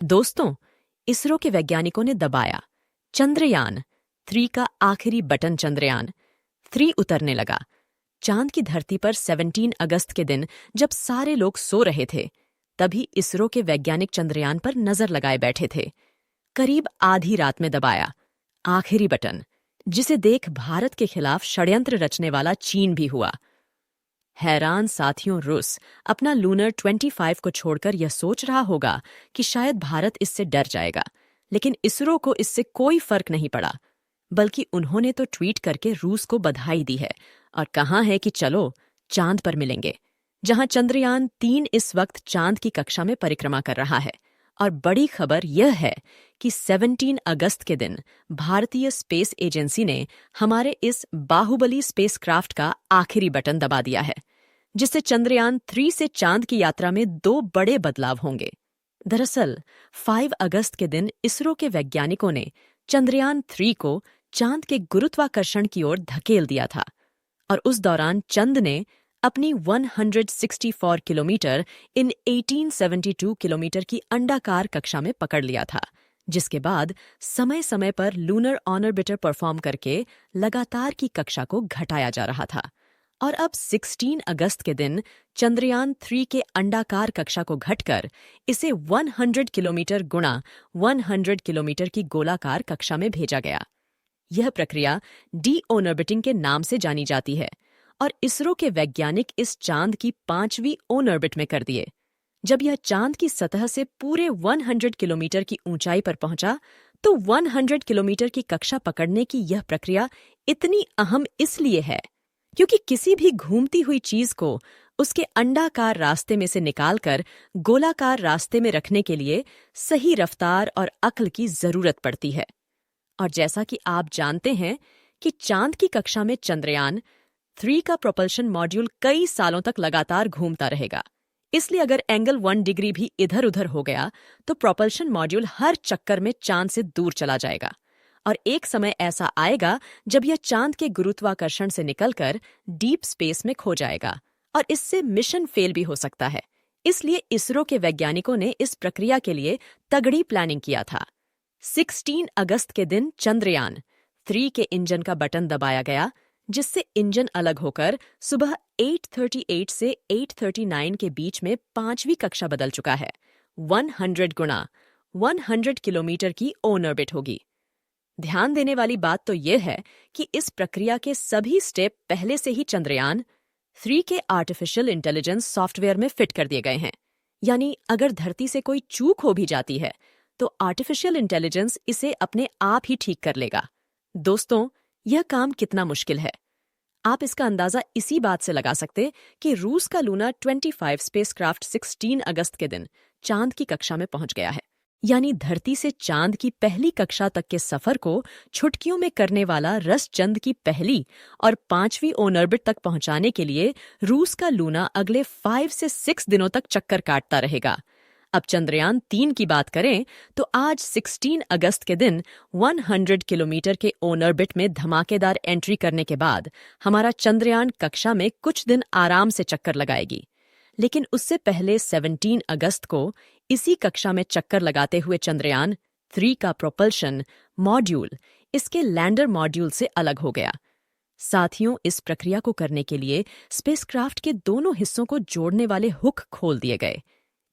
दोस्तों, इसरो के वैज्ञानिकों ने दबाया चंद्रयान 3 का आखिरी बटन। चंद्रयान 3 उतरने लगा। चांद की धरती पर 17 अगस्त के दिन जब सारे लोग सो रहे थे, तभी इसरो के वैज्ञानिक चंद्रयान पर नजर लगाए बैठे थे। करीब आधी रात में दबाया आखिरी बटन, जिसे देख भारत के खिलाफ षड्यंत्र रचने वाला चीन भी हुआ हैरान। साथियों, रूस अपना लूनर 25 को छोड़कर यह सोच रहा होगा कि शायद भारत इससे डर जाएगा, लेकिन इसरो को इससे कोई फर्क नहीं पड़ा, बल्कि उन्होंने तो ट्वीट करके रूस को बधाई दी है और कहा है कि चलो चांद पर मिलेंगे, जहां चंद्रयान 3 इस वक्त चांद की कक्षा में परिक्रमा कर रहा है। और बड़ी खबर यह है कि 17 अगस्त के दिन भारतीय स्पेस एजेंसी ने हमारे इस बाहुबली स्पेसक्राफ्ट का आखिरी बटन दबा दिया है, जिससे चंद्रयान 3 से चांद की यात्रा में 2 बड़े बदलाव होंगे। दरअसल 5 अगस्त के दिन इसरो के वैज्ञानिकों ने चंद्रयान 3 को चांद के गुरुत्वाकर्षण की ओर धकेल दिया था और उस दौरान चंद ने अपनी 164 किलोमीटर इन 1872 किलोमीटर की अंडाकार कक्षा में पकड़ लिया था, जिसके बाद समय समय पर लूनर ऑर्बिटर परफॉर्म करके लगातार की कक्षा को घटाया जा रहा था। और अब 16 अगस्त के दिन चंद्रयान 3 के अंडाकार कक्षा को घटकर इसे 100 किलोमीटर गुणा 100 किलोमीटर की गोलाकार कक्षा में भेजा गया। यह प्रक्रिया डी-ऑर्बिटिंग के नाम से जानी जाती है और इसरो के वैज्ञानिक इस चांद की 5वीं ऑर्बिट में कर दिए। जब यह चांद की सतह से पूरे 100 किलोमीटर की ऊंचाई पर पहुंचा, तो 100 किलोमीटर की कक्षा पकड़ने की यह प्रक्रिया इतनी अहम इसलिए है क्योंकि किसी भी घूमती हुई चीज को उसके अंडाकार रास्ते में से निकालकर गोलाकार रास्ते में रखने के लिए सही रफ्तार और अक्ल की जरूरत पड़ती है। और जैसा कि आप जानते हैं कि चांद की कक्षा में चंद्रयान 3 का प्रोपल्शन मॉड्यूल कई सालों तक लगातार घूमता रहेगा, इसलिए अगर एंगल 1 डिग्री भी इधर उधर हो गया तो प्रोपल्शन मॉड्यूल हर चक्कर में चांद से दूर चला जाएगा और एक समय ऐसा आएगा जब यह चांद के गुरुत्वाकर्षण से निकलकर डीप स्पेस में खो जाएगा और इससे मिशन फेल भी हो सकता है। इसलिए इसरो के वैज्ञानिकों ने इस प्रक्रिया के लिए तगड़ी प्लानिंग किया था। 16 अगस्त के दिन चंद्रयान 3 के इंजन का बटन दबाया गया, जिससे इंजन अलग होकर सुबह 8:38 से 8:39 के बीच में 5वीं कक्षा बदल चुका है। 100 गुणा 100 किलोमीटर की ऑर्बिट होगी। ध्यान देने वाली बात तो यह है कि इस प्रक्रिया के सभी स्टेप पहले से ही चंद्रयान 3 के आर्टिफिशियल इंटेलिजेंस सॉफ्टवेयर में फिट कर दिए गए हैं। यानी अगर धरती से कोई चूक हो भी जाती है तो आर्टिफिशियल इंटेलिजेंस इसे अपने आप ही ठीक कर लेगा। दोस्तों, यह काम कितना मुश्किल है आप इसका अंदाजा इसी बात से लगा सकते कि रूस का लूना 25 स्पेसक्राफ्ट 16 अगस्त के दिन चांद की कक्षा में पहुंच गया है। यानी धरती से चांद की पहली कक्षा तक के सफर को छुटकियों में करने वाला रसचंद की पहली और 5वीं ऑर्बिट तक पहुंचाने के लिए रूस का लूना अगले 5 से 6 दिनों तक चक्कर काटता रहेगा। अब चंद्रयान 3 की बात करें तो आज 16 अगस्त के दिन 100 किलोमीटर के ऑर्बिट में धमाकेदार एंट्री करने के बाद हमारा चंद्रयान कक्षा में कुछ दिन आराम से चक्कर लगाएगी। लेकिन उससे पहले 17 अगस्त को इसी कक्षा में चक्कर लगाते हुए चंद्रयान 3 का प्रोपल्शन मॉड्यूल इसके लैंडर मॉड्यूल से अलग हो गया। साथियों, इस प्रक्रिया को करने के लिए स्पेसक्राफ्ट के दोनों हिस्सों को जोड़ने वाले हुक खोल दिए गए।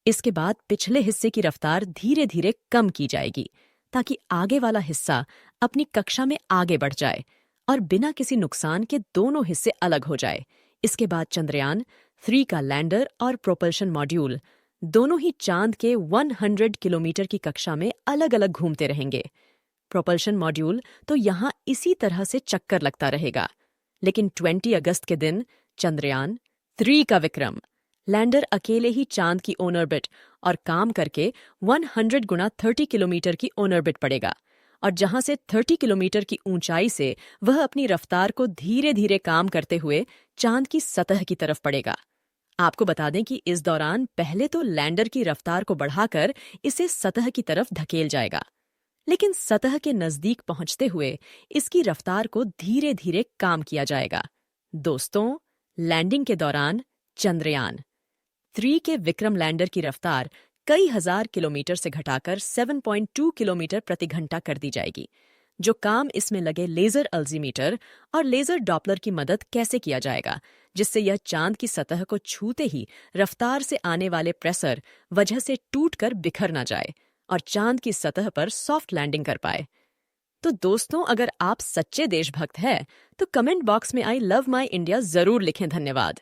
इसके बाद पिछले हिस्से की रफ्तार धीरे धीरे कम की जाएगी ताकि आगे वाला हिस्सा अपनी कक्षा में आगे बढ़ जाए और बिना किसी नुकसान के दोनों हिस्से अलग हो जाए। इसके बाद चंद्रयान 3 का लैंडर और प्रोपल्शन मॉड्यूल दोनों ही चांद के 100 किलोमीटर की कक्षा में अलग अलग घूमते रहेंगे। प्रोपल्शन मॉड्यूल तो यहाँ इसी तरह से चक्कर लगता रहेगा। लेकिन 20 अगस्त के दिन चंद्रयान 3 का विक्रम लैंडर अकेले ही चांद की ऑर्बिट और काम करके 100 गुणा 30 किलोमीटर की ऑर्बिट पड़ेगा और जहां से 30 किलोमीटर की ऊंचाई से वह अपनी रफ्तार को धीरे धीरे काम करते हुए चांद की सतह की तरफ पड़ेगा। आपको बता दें कि इस दौरान पहले तो लैंडर की रफ्तार को बढ़ाकर इसे सतह की तरफ धकेल जाएगा, लेकिन सतह के नजदीक पहुंचते हुए इसकी रफ्तार को धीरे धीरे काम किया जाएगा। दोस्तों, लैंडिंग के दौरान चंद्रयान 3 के विक्रम लैंडर की रफ्तार कई हजार किलोमीटर से घटाकर 7.2 किलोमीटर प्रति घंटा कर दी जाएगी। जो काम इसमें लगे लेजर अल्जीमीटर और लेजर डॉपलर की मदद कैसे किया जाएगा, जिससे यह चांद की सतह को छूते ही रफ्तार से आने वाले प्रेशर वजह से टूटकर बिखर ना जाए और चांद की सतह पर सॉफ्ट लैंडिंग कर पाए। तो दोस्तों, अगर आप सच्चे देशभक्त हैं तो कमेंट बॉक्स में आई लव माई इंडिया जरूर लिखें। धन्यवाद।